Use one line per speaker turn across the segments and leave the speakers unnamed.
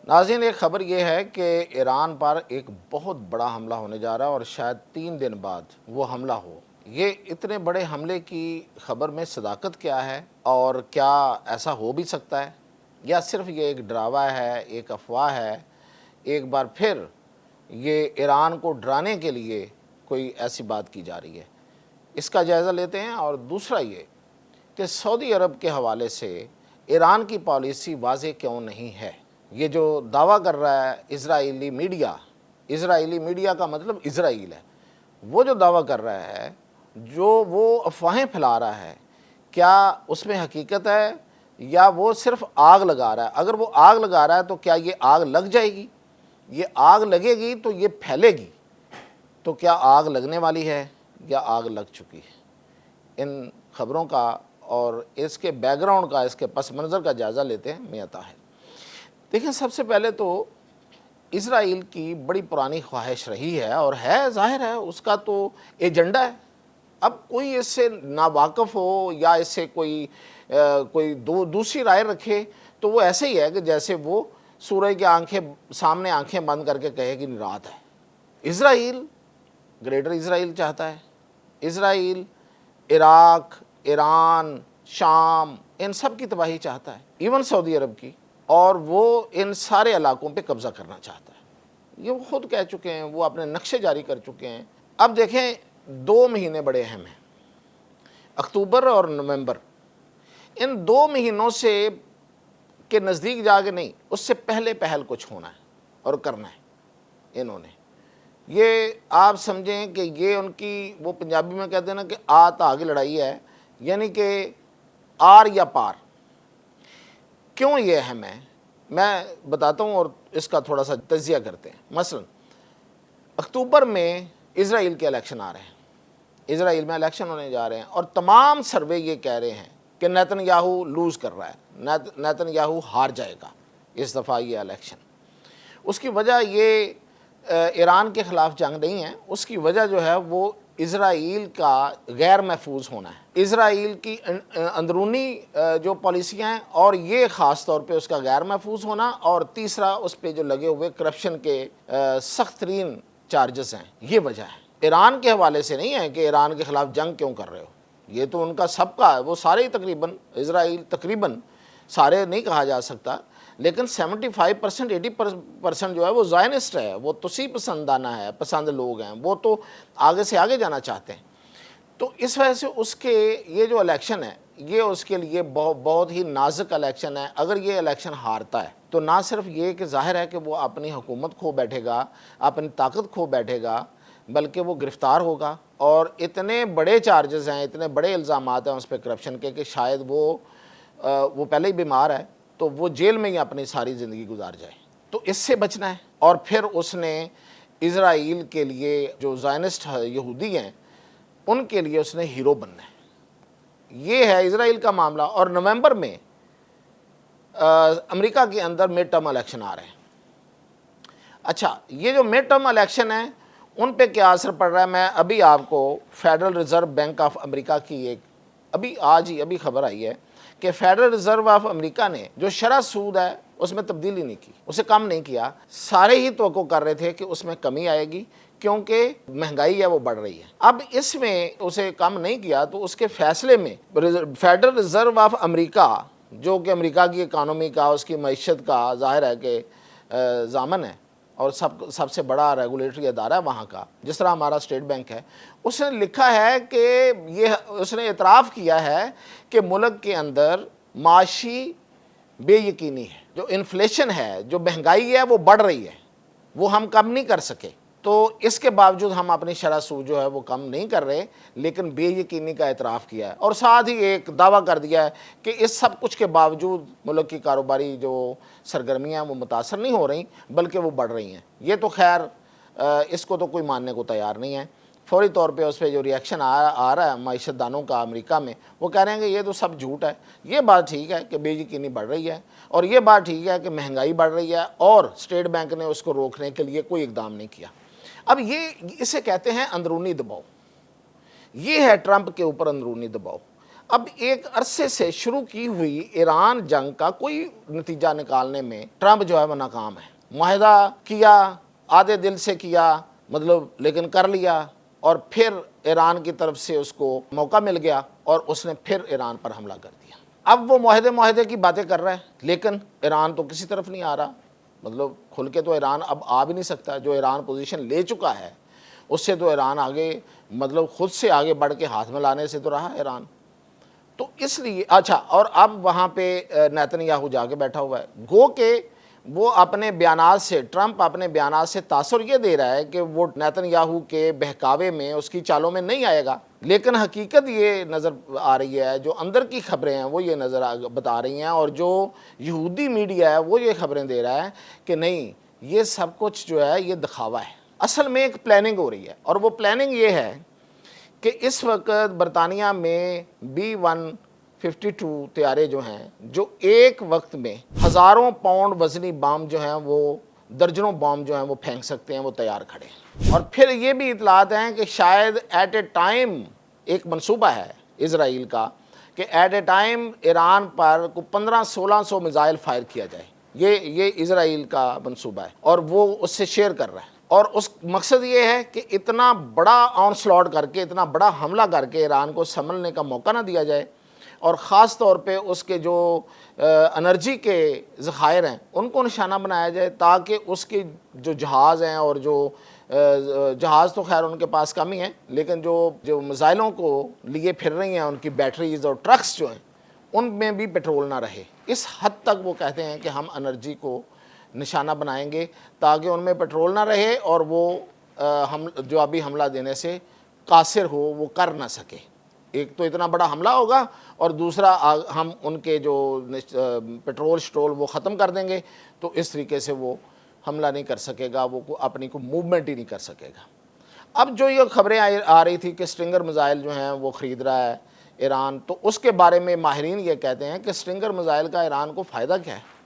ناظرین، ایک خبر یہ ہے کہ ایران پر ایک بہت بڑا حملہ ہونے جا رہا ہے اور شاید 3 دن بعد وہ حملہ ہو۔ یہ اتنے بڑے حملے کی خبر میں صداقت کیا ہے اور کیا ایسا ہو بھی سکتا ہے، یا صرف یہ ایک ڈراوا ہے، ایک افواہ ہے، ایک بار پھر یہ ایران کو ڈرانے کے لیے کوئی ایسی بات کی جا رہی ہے، اس کا جائزہ لیتے ہیں۔ اور دوسرا یہ کہ سعودی عرب کے حوالے سے ایران کی پالیسی واضح کیوں نہیں ہے۔ یہ جو دعویٰ کر رہا ہے اسرائیلی میڈیا کا مطلب اسرائیل ہے، وہ جو دعویٰ کر رہا ہے، جو وہ افواہیں پھیلا رہا ہے، کیا اس میں حقیقت ہے یا وہ صرف آگ لگا رہا ہے؟ اگر وہ آگ لگا رہا ہے تو کیا یہ آگ لگ جائے گی؟ یہ آگ لگے گی تو یہ پھیلے گی، تو کیا آگ لگنے والی ہے یا آگ لگ چکی ہے؟ ان خبروں کا اور اس کے بیک گراؤنڈ کا، اس کے پس منظر کا جائزہ لیتے ہیں میں عطا ہے۔ دیکھیں، سب سے پہلے تو اسرائیل کی بڑی پرانی خواہش رہی ہے اور ہے، ظاہر ہے اس کا تو ایجنڈا ہے۔ اب کوئی اس سے ناواقف ہو یا اس سے کوئی دوسری رائے رکھے تو وہ ایسے ہی ہے کہ جیسے وہ سورج کے سامنے آنکھیں بند کر کے کہے کہ رات ہے۔ اسرائیل گریٹر اسرائیل چاہتا ہے، اسرائیل عراق، ایران، شام، ان سب کی تباہی چاہتا ہے، ایون سعودی عرب کی، اور وہ ان سارے علاقوں پہ قبضہ کرنا چاہتا ہے۔ یہ وہ خود کہہ چکے ہیں، وہ اپنے نقشے جاری کر چکے ہیں۔ اب دیکھیں، 2 مہینے بڑے اہم ہیں، اکتوبر اور نومبر۔ ان 2 مہینوں سے کے نزدیک جا کے نہیں، اس سے پہلے کچھ ہونا ہے اور کرنا ہے انہوں نے۔ یہ آپ سمجھیں کہ یہ ان کی، وہ پنجابی میں کہتے ہیں نا کہ آت آگے لڑائی ہے، یعنی کہ آر یا پار۔ کیوں یہ اہم ہے میں بتاتا ہوں اور اس کا تھوڑا سا تجزیہ کرتے ہیں۔ مثلا اکتوبر میں اسرائیل کے الیکشن آ رہے ہیں، اسرائیل میں الیکشن ہونے جا رہے ہیں، اور تمام سروے یہ کہہ رہے ہیں کہ نیتن یاہو لوز کر رہا ہے، نیتن یاہو ہار جائے گا اس دفعہ یہ الیکشن۔ اس کی وجہ یہ ایران کے خلاف جنگ نہیں ہے، اس کی وجہ جو ہے وہ اسرائیل کا غیر محفوظ ہونا ہے، اسرائیل کی اندرونی جو پالیسیاں ہیں، اور یہ خاص طور پہ اس کا غیر محفوظ ہونا، اور تیسرا اس پہ جو لگے ہوئے کرپشن کے سخت ترین چارجز ہیں، یہ وجہ ہے۔ ایران کے حوالے سے نہیں ہے کہ ایران کے خلاف جنگ کیوں کر رہے ہو، یہ تو ان کا سب کا ہے، وہ سارے تقریباً اسرائیل، تقریباً سارے نہیں کہا جا سکتا، لیکن 75% 80% جو ہے وہ زائنسٹ ہے، وہ توسیع پسندانہ ہے، پسند لوگ ہیں، وہ تو آگے سے آگے جانا چاہتے ہیں۔ تو اس وجہ سے اس کے یہ جو الیکشن ہے، یہ اس کے لیے بہت ہی نازک الیکشن ہے۔ اگر یہ الیکشن ہارتا ہے تو نہ صرف یہ کہ ظاہر ہے کہ وہ اپنی حکومت کھو بیٹھے گا، اپنی طاقت کھو بیٹھے گا، بلکہ وہ گرفتار ہوگا، اور اتنے بڑے چارجز ہیں، اتنے بڑے الزامات ہیں اس پہ کرپشن کے کہ شاید وہ پہلے ہی بیمار ہے تو وہ جیل میں ہی اپنی ساری زندگی گزار جائے۔ تو اس سے بچنا ہے، اور پھر اس نے اسرائیل کے لیے جو زائنسٹ یہودی ہیں ان کے لیے اس نے ہیرو بننا ہے۔ یہ ہے اسرائیل کا معاملہ۔ اور نومبر میں امریکہ کے اندر مڈ ٹرم الیکشن آ رہے ہیں۔ اچھا، یہ جو مڈ ٹرم الیکشن ہیں ان پہ کیا اثر پڑ رہا ہے؟ میں ابھی آپ کو federal reserve bank of America کی ایک آج ہی خبر آئی ہے کہ فیڈرل ریزرو آف امریکہ نے جو شرح سود ہے اس میں تبدیلی نہیں کی، اسے کم نہیں کیا۔ سارے ہی توقع کر رہے تھے کہ اس میں کمی آئے گی کیونکہ مہنگائی ہے وہ بڑھ رہی ہے۔ اب اس میں اسے کم نہیں کیا تو اس کے فیصلے میں فیڈرل ریزرو آف امریکہ، جو کہ امریکہ کی اکانومی کا، اس کی معیشت کا ظاہر ہے کہ ضامن ہے اور سب سے بڑا ریگولیٹری ادارہ ہے وہاں کا، جس طرح ہمارا اسٹیٹ بینک ہے، اس نے لکھا ہے کہ اس نے اعتراف کیا ہے کہ ملک کے اندر معاشی بے یقینی ہے، جو انفلیشن ہے، جو مہنگائی ہے وہ بڑھ رہی ہے، وہ ہم کم نہیں کر سکے۔ تو اس کے باوجود ہم اپنی شرح سود جو ہے وہ کم نہیں کر رہے، لیکن بے یقینی کا اعتراف کیا ہے، اور ساتھ ہی ایک دعویٰ کر دیا ہے کہ اس سب کچھ کے باوجود ملک کی کاروباری جو سرگرمیاں وہ متاثر نہیں ہو رہی بلکہ وہ بڑھ رہی ہیں۔ یہ تو خیر اس کو تو کوئی ماننے کو تیار نہیں ہے۔ فوری طور پہ اس پہ جو ریئیکشن آ رہا ہے معیشت دانوں کا امریکہ میں، وہ کہہ رہے ہیں کہ یہ تو سب جھوٹ ہے۔ یہ بات ٹھیک ہے کہ بے یقینی بڑھ رہی ہے، اور یہ بات ٹھیک ہے کہ مہنگائی بڑھ رہی ہے، اور اسٹیٹ بینک نے اس کو روکنے کے لیے کوئی اقدام نہیں کیا۔ اب اسے کہتے ہیں اندرونی دباؤ، یہ ہے ٹرمپ کے اوپر اندرونی دباؤ۔ اب ایک عرصے سے شروع کی ہوئی ایران جنگ کا کوئی نتیجہ نکالنے میں ٹرمپ جو ہے وہ ناکام ہے۔ معاہدہ کیا، آدھے دل سے کیا، لیکن کر لیا، اور پھر ایران کی طرف سے اس کو موقع مل گیا اور اس نے پھر ایران پر حملہ کر دیا۔ اب وہ معاہدے کی باتیں کر رہا ہے، لیکن ایران تو کسی طرف نہیں آ رہا، کھل کے تو ایران اب آ بھی نہیں سکتا۔ جو ایران پوزیشن لے چکا ہے اس سے تو ایران آگے خود سے آگے بڑھ کے ہاتھ میں لانے سے تو رہا ایران۔ تو اس لیے اور اب وہاں پہ نیتن یاہو جا کے بیٹھا ہوا ہے، گو کہ وہ اپنے بیانات سے، ٹرمپ اپنے بیانات سے تاثر یہ دے رہا ہے کہ وہ نیتن یاہو کے بہکاوے میں، اس کی چالوں میں نہیں آئے گا، لیکن حقیقت یہ نظر آ رہی ہے، جو اندر کی خبریں ہیں وہ یہ بتا رہی ہیں، اور جو یہودی میڈیا ہے وہ یہ خبریں دے رہا ہے کہ نہیں، یہ سب کچھ جو ہے یہ دکھاوا ہے۔ اصل میں ایک پلاننگ ہو رہی ہے، اور وہ پلاننگ یہ ہے کہ اس وقت برطانیہ میں B-152 طیارے جو ہیں، جو ایک وقت میں ہزاروں پاؤنڈ وزنی بام جو ہیں، وہ درجنوں بام جو ہیں وہ پھینک سکتے ہیں، وہ تیار کھڑے ہیں۔ اور پھر یہ بھی اطلاعات ہیں کہ شاید ایٹ اے ٹائم ایک منصوبہ ہے اسرائیل کا کہ ایٹ اے ٹائم ایران پر 1500-1600 میزائل فائر کیا جائے۔ یہ اسرائیل کا منصوبہ ہے، اور وہ اس سے شیئر کر رہا ہے، اور اس مقصد یہ ہے کہ اتنا بڑا آن سلاٹ کر کے، اتنا بڑا حملہ کر کے ایران کو سنبھلنے کا موقع نہ دیا جائے، اور خاص طور پہ اس کے جو انرجی کے ذخائر ہیں ان کو نشانہ بنایا جائے، تاکہ اس کے جو جہاز ہیں، اور جو جہاز تو خیر ان کے پاس کم ہی ہیں، لیکن جو میزائلوں کو لیے پھر رہی ہیں، ان کی بیٹریز اور ٹرکس جو ہیں ان میں بھی پیٹرول نہ رہے۔ اس حد تک وہ کہتے ہیں کہ ہم انرجی کو نشانہ بنائیں گے تاکہ ان میں پیٹرول نہ رہے، اور وہ جو ابھی حملہ دینے سے قاصر ہو، وہ کر نہ سکے۔ ایک تو اتنا بڑا حملہ ہوگا، اور دوسرا ہم ان کے جو پیٹرول شٹرول وہ ختم کر دیں گے، تو اس طریقے سے وہ حملہ نہیں کر سکے گا، وہ اپنی کو موومنٹ ہی نہیں کر سکے گا۔ اب جو یہ خبریں آ رہی تھی کہ سٹرنگر میزائل جو ہیں وہ خرید رہا ہے ایران، تو اس کے بارے میں ماہرین یہ کہتے ہیں کہ سٹرنگر میزائل کا ایران کو فائدہ کیا ہے؟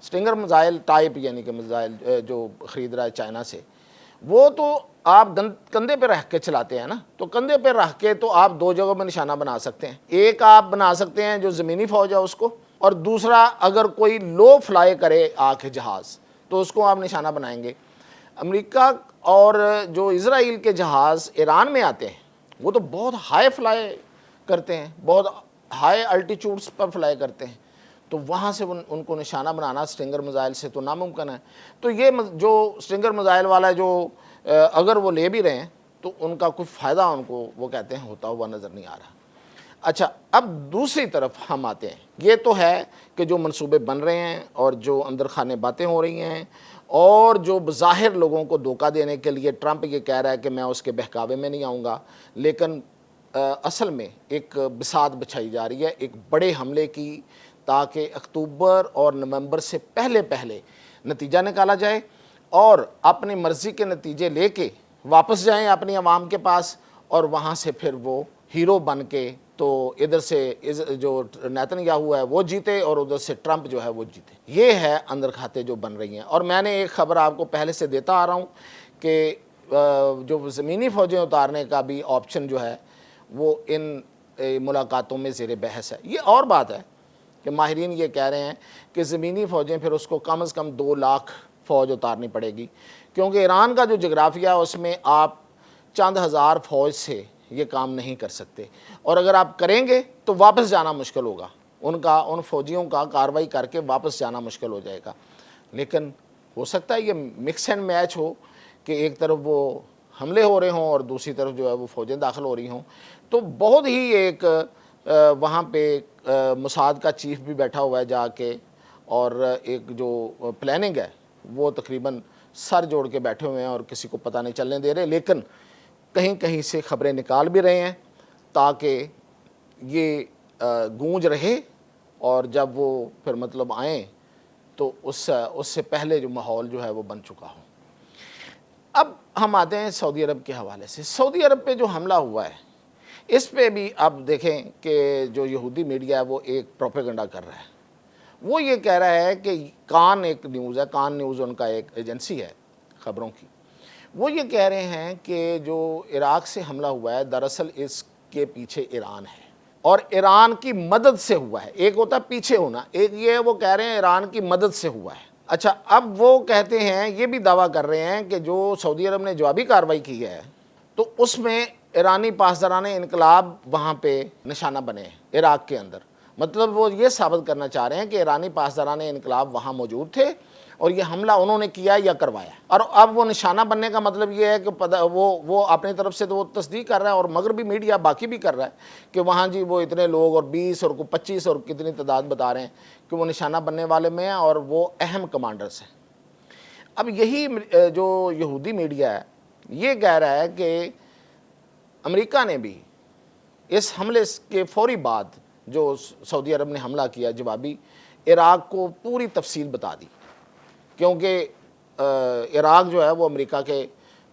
سٹرنگر میزائل ٹائپ، یعنی کہ میزائل جو خرید رہا ہے چائنا سے، وہ تو آپ کندھے پہ رکھ کے چلاتے ہیں نا، تو کندھے پہ رکھ کے تو آپ دو جگہوں میں نشانہ بنا سکتے ہیں۔ ایک آپ بنا سکتے ہیں جو زمینی فوج ہے اس کو، اور دوسرا اگر کوئی لو فلائی کرے آ کے جہاز، تو اس کو آپ نشانہ بنائیں گے۔ امریکہ اور جو اسرائیل کے جہاز ایران میں آتے ہیں وہ تو بہت ہائی فلائی کرتے ہیں، بہت ہائی الٹیچوڈس پر فلائی کرتے ہیں، تو وہاں سے ان کو نشانہ بنانا سٹرنگر میزائل سے تو ناممکن ہے۔ تو یہ جو سٹرنگر میزائل والا جو اگر وہ لے بھی رہے ہیں تو ان کا کوئی فائدہ ان کو وہ کہتے ہیں ہوتا ہوا نظر نہیں آ رہا۔ اب دوسری طرف ہم آتے ہیں، یہ تو ہے کہ جو منصوبے بن رہے ہیں اور جو اندر خانے باتیں ہو رہی ہیں، اور جو بظاہر لوگوں کو دھوکہ دینے کے لیے ٹرمپ یہ کہہ رہا ہے کہ میں اس کے بہکاوے میں نہیں آؤں گا، لیکن اصل میں ایک بساط بچھائی جا رہی ہے ایک بڑے حملے کی، تاکہ اکتوبر اور نومبر سے پہلے نتیجہ نکالا جائے، اور اپنی مرضی کے نتیجے لے کے واپس جائیں اپنی عوام کے پاس، اور وہاں سے پھر وہ ہیرو بن کے تو ادھر سے جو نیتن یاہو ہے وہ جیتے، اور ادھر سے ٹرمپ جو ہے وہ جیتے۔ یہ ہے اندر کھاتے جو بن رہی ہیں۔ اور میں نے ایک خبر آپ کو پہلے سے دیتا آ رہا ہوں کہ جو زمینی فوجیں اتارنے کا بھی آپشن جو ہے وہ ان ملاقاتوں میں زیر بحث ہے۔ یہ اور بات ہے کہ ماہرین یہ کہہ رہے ہیں کہ زمینی فوجیں پھر اس کو کم از کم 2 لاکھ فوج اتارنی پڑے گی، کیونکہ ایران کا جو جغرافیہ ہے اس میں آپ چند ہزار فوج سے یہ کام نہیں کر سکتے، اور اگر آپ کریں گے تو واپس جانا مشکل ہوگا، ان فوجیوں کا کارروائی کر کے واپس جانا مشکل ہو جائے گا۔ لیکن ہو سکتا ہے یہ مکس اینڈ میچ ہو کہ ایک طرف وہ حملے ہو رہے ہوں اور دوسری طرف جو ہے وہ فوجیں داخل ہو رہی ہوں، تو بہت ہی ایک وہاں پہ موساد کا چیف بھی بیٹھا ہوا ہے جا کے، اور ایک جو پلاننگ ہے وہ تقریباً سر جوڑ کے بیٹھے ہوئے ہیں اور کسی کو پتہ نہیں چلنے دے رہے، لیکن کہیں کہیں سے خبریں نکال بھی رہے ہیں تاکہ یہ گونج رہے، اور جب وہ پھر آئیں تو اس سے پہلے جو ماحول جو ہے وہ بن چکا ہو۔ اب ہم آتے ہیں سعودی عرب کے حوالے سے۔ سعودی عرب پہ جو حملہ ہوا ہے اس پہ بھی اب دیکھیں کہ جو یہودی میڈیا ہے وہ ایک پروپیگنڈا کر رہا ہے۔ وہ یہ کہہ رہا ہے کہ کان ایک نیوز ہے، کان نیوز ان کا ایک ایجنسی ہے خبروں کی، وہ یہ کہہ رہے ہیں کہ جو عراق سے حملہ ہوا ہے دراصل اس کے پیچھے ایران ہے۔ اور ایران کی مدد سے ہوا ہے. ایک ہوتا ہے پیچھے ہونا, ایک یہ وہ کہہ رہے ہیں ایران کی مدد سے ہوا ہے. اچھا, اب وہ کہتے ہیں, یہ بھی دعویٰ کر رہے ہیں کہ جو سعودی عرب نے جوابی کارروائی کی ہے تو اس میں ایرانی پاسداران انقلاب وہاں پہ نشانہ بنے ہیں عراق کے اندر. مطلب وہ یہ ثابت کرنا چاہ رہے ہیں کہ ایرانی پاسداران انقلاب وہاں موجود تھے اور یہ حملہ انہوں نے کیا یا کروایا. اور اب وہ نشانہ بننے کا مطلب یہ ہے کہ وہ اپنی طرف سے تو وہ تصدیق کر رہا ہے اور مغربی میڈیا باقی بھی کر رہا ہے کہ وہاں جی وہ اتنے لوگ اور 20 اور 25 اور کتنی تعداد بتا رہے ہیں کہ وہ نشانہ بننے والے میں ہیں اور وہ اہم کمانڈرز ہیں. اب یہی جو یہودی میڈیا ہے یہ کہہ رہا ہے کہ امریکہ نے بھی اس حملے کے فوری بعد جو سعودی عرب نے حملہ کیا جوابی, عراق کو پوری تفصیل بتا دی, کیونکہ عراق جو ہے وہ امریکہ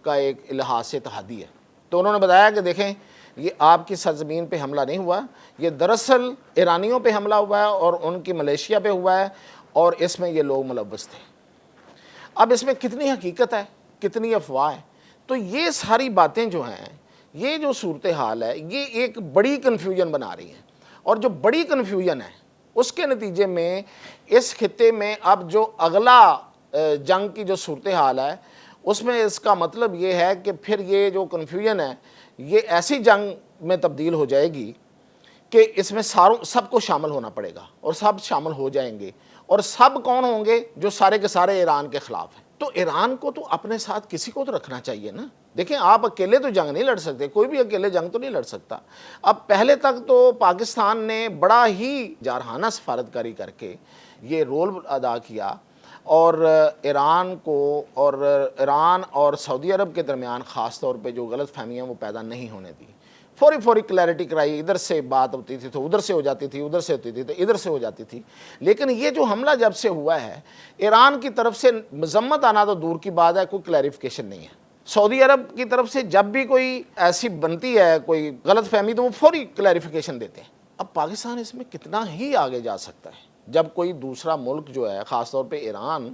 کا ایک لحاظ سے اتحادی ہے. تو انہوں نے بتایا کہ دیکھیں یہ آپ کی سرزمین پہ حملہ نہیں ہوا, یہ دراصل ایرانیوں پہ حملہ ہوا ہے اور ان کی ملیشیا پہ ہوا ہے اور اس میں یہ لوگ ملوث تھے. اب اس میں کتنی حقیقت ہے, کتنی افواہ ہے؟ تو یہ ساری باتیں جو ہیں, یہ جو صورتحال ہے, یہ ایک بڑی کنفیوژن بنا رہی ہیں. اور جو بڑی کنفیوژن ہے اس کے نتیجے میں اس خطے میں اب جو اگلا جنگ کی جو صورتحال ہے اس میں اس کا مطلب یہ ہے کہ پھر یہ جو کنفیوژن ہے یہ ایسی جنگ میں تبدیل ہو جائے گی کہ اس میں سب کو شامل ہونا پڑے گا اور سب شامل ہو جائیں گے. اور سب کون ہوں گے؟ جو سارے کے سارے ایران کے خلاف ہیں. تو ایران کو تو اپنے ساتھ کسی کو تو رکھنا چاہیے نا. دیکھیں آپ اکیلے تو جنگ نہیں لڑ سکتے, کوئی بھی اکیلے جنگ تو نہیں لڑ سکتا. اب پہلے تک تو پاکستان نے بڑا ہی جارحانہ سفارتکاری کر کے یہ رول ادا کیا اور ایران اور سعودی عرب کے درمیان خاص طور پہ جو غلط فہمیاں وہ پیدا نہیں ہونے دی. فوری کلیئرٹی کرائی, ادھر سے بات ہوتی تھی تو ادھر سے ہو جاتی تھی, ادھر سے ہوتی تھی تو ادھر سے ہو جاتی تھی. لیکن یہ جو حملہ جب سے ہوا ہے ایران کی طرف سے مذمت آنا تو دور کی بات ہے, کوئی کلیریفیکیشن نہیں ہے. سعودی عرب کی طرف سے جب بھی کوئی ایسی بنتی ہے کوئی غلط فہمی تو وہ فوری کلیریفیکیشن دیتے ہیں. اب پاکستان اس میں کتنا ہی آگے جا سکتا ہے جب کوئی دوسرا ملک جو ہے خاص طور پہ ایران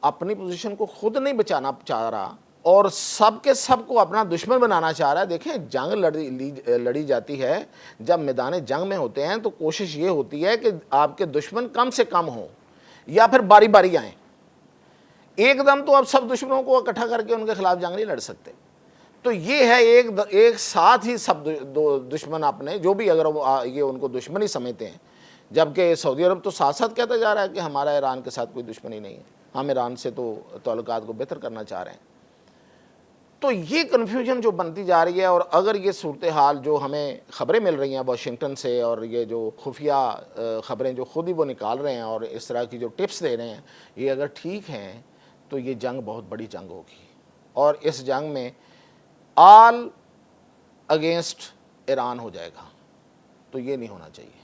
اپنی پوزیشن کو خود نہیں بچانا چاہ رہا اور سب کے سب کو اپنا دشمن بنانا چاہ رہا ہے. دیکھیں جنگ لڑی جاتی ہے, جب میدان جنگ میں ہوتے ہیں تو کوشش یہ ہوتی ہے کہ آپ کے دشمن کم سے کم ہوں یا پھر باری باری آئیں. ایک دم تو اب سب دشمنوں کو اکٹھا کر کے ان کے خلاف جنگ نہیں لڑ سکتے. تو یہ ہے ایک ساتھ ہی سب دشمن اپنے جو بھی اگر یہ ان کو دشمن ہی سمجھتے ہیں, جبکہ سعودی عرب تو ساتھ ساتھ کہتا جا رہا ہے کہ ہمارا ایران کے ساتھ کوئی دشمنی نہیں ہے, ہم ایران سے تو تعلقات کو بہتر کرنا چاہ رہے ہیں. تو یہ کنفیوژن جو بنتی جا رہی ہے, اور اگر یہ صورتحال جو ہمیں خبریں مل رہی ہیں واشنگٹن سے اور یہ جو خفیہ خبریں جو خود ہی وہ نکال رہے ہیں اور اس طرح کی جو ٹپس دے رہے ہیں, یہ اگر ٹھیک ہیں تو یہ جنگ بہت بڑی جنگ ہوگی اور اس جنگ میں آل اگینسٹ ایران ہو جائے گا. تو یہ نہیں ہونا چاہیے.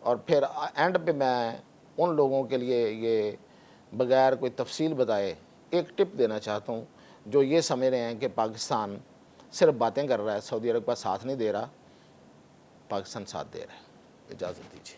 اور پھر اینڈ پہ میں ان لوگوں کے لیے یہ بغیر کوئی تفصیل بتائے ایک ٹپ دینا چاہتا ہوں جو یہ سمجھ رہے ہیں کہ پاکستان صرف باتیں کر رہا ہے, سعودی عرب کا ساتھ نہیں دے رہا, پاکستان ساتھ دے رہا ہے. اجازت دیجیے.